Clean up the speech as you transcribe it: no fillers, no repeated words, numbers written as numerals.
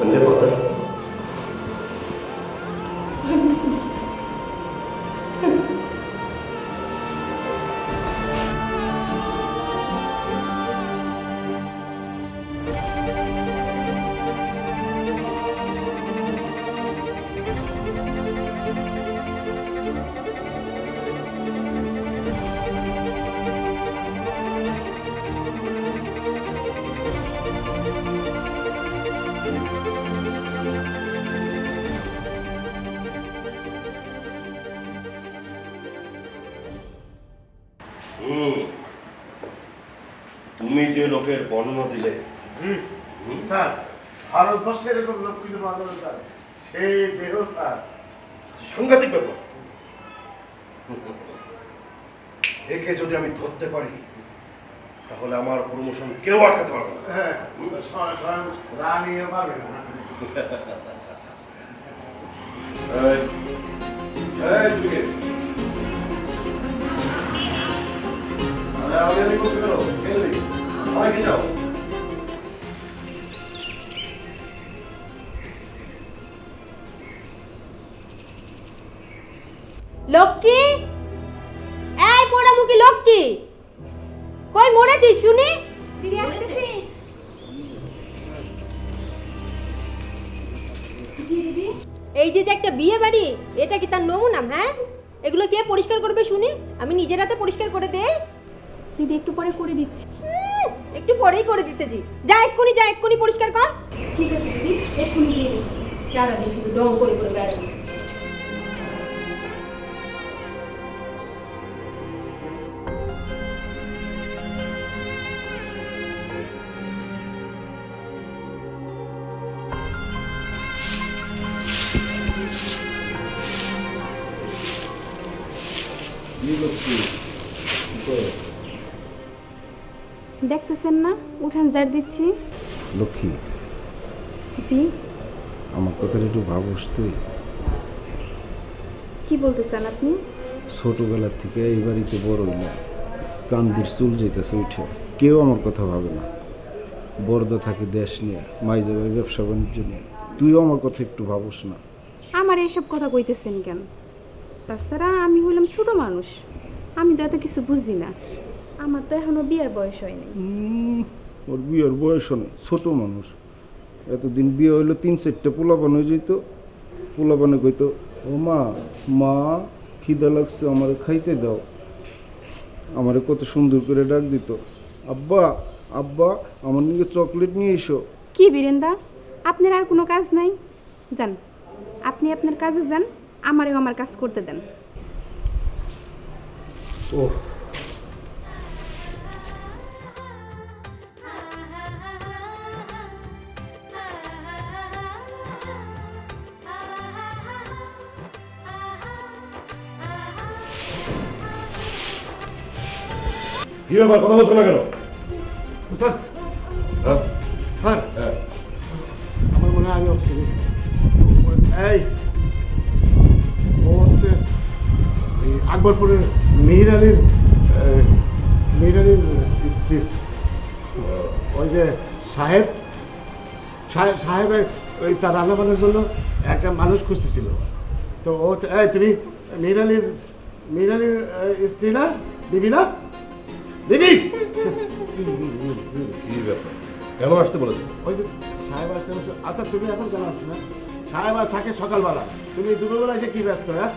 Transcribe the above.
Anne bana. তুমি যে লোকের বর্ণনা দিলে স্যার ভারতবর্ষের এরকম লোক কিন্তু পাওয়া যাবে স্যার, সেই দেহ স্যার। সাংঘাতিক ব্যাপার। একে যদি আমি ধরতে পারি তাহলে আমার প্রমোশন কেউ আটকাতে পারবে না। হ্যাঁ, স্বয়ং রানীও পারবে না। আমি বলছি কেন খেলবি আমাকে যাও। লক্ষ্মী, এই পোড়ামুখী লক্ষ্মী, কই মরেছিস শুনি? ফিরে আসতেছি। এই যে যে একটা বিয়ে বাড়ি, এটা কি তার নমুনা? হ্যাঁ, এগুলো কে পরিষ্কার করবে শুনি? আমি নিজের হাতে পরিষ্কার করে দেই। দিদি একটু পরে করে দিচ্ছি। একটু পরেই করে দিতেছি। যা এক্ষুনি পরিষ্কার কর। ঠিক আছে দিদি, এক্ষুনি দিয়ে দিচ্ছি। সারাদিন শুধু ডং করে বেড়াবি। দেখতেছেন না, উঠান ঝাড় দিচ্ছি। লক্ষ্মী, জি, আমার কথাটা একটু ভাবস তুই। কি বলতে চান আপনি? ছোটবেলা থেকে এই বাড়িতে বড় হইলাম, চান্দির চুল যেতেছে উঠে, কেউ আমার কথা ভাবে না। বড়দা থাকে দেশ নিয়ে, মাই যাবে ব্যবসা বাণিজ্য নিয়ে, তুইও আমার কথা একটু ভাবস না। আমার এইসব কথা কইতেছেন কেন? তাছাড়া আমি হইলাম ছোট মানুষ, আমি তো এত কিছু বুঝি না। আমার তো এখনো বিয়ের বয়স হয়নি। ওর বিয়ের বয়স নেই, ছোট মানুষ। এতদিন বিয়ে হইলো 3-4টে পোলাপান হয়ে যেত। পোলাপানে কইতো, ও মা মা খিদা লাগছে, আমারে খাইতে দাও। আমারে কত সুন্দর করে ডাক দিত, আব্বা আব্বা আমার নিকে চকলেট নিয়ে এসো। কি বীরেন্দা, আপনার আর কোনো কাজ নাই? যান, আপনি আপনার কাজে যান, আমারেও আমার কাজ করতে দেন। ও কি ব্যাপার, কথা বলছো না কেন? স্যার হ্যাঁ? স্যার হ্যাঁ। আমার মনে হয় আমি অবশ্যই এই ও হচ্ছে এই আকবরপুরের মিহির আলীর স্ত্রী। ওই যে সাহেব সাহেবের ওই তার রান্নাবান্নার জন্য একটা মানুষ খুঁজতেছিল। তো ও এই তুমি মিহির আলীর স্ত্রী না, বিবি না? বিবি কি ব্যাপার, কেন আসতে বলেছো? ওই যে সাহেব আসতে বলছো। আচ্ছা তুমি এখন কেন আসছো না? সাহেব আর থাকে সকালবেলা, তুমি দুপুরবেলা এসে কি ব্যস্ত? হ্যাঁ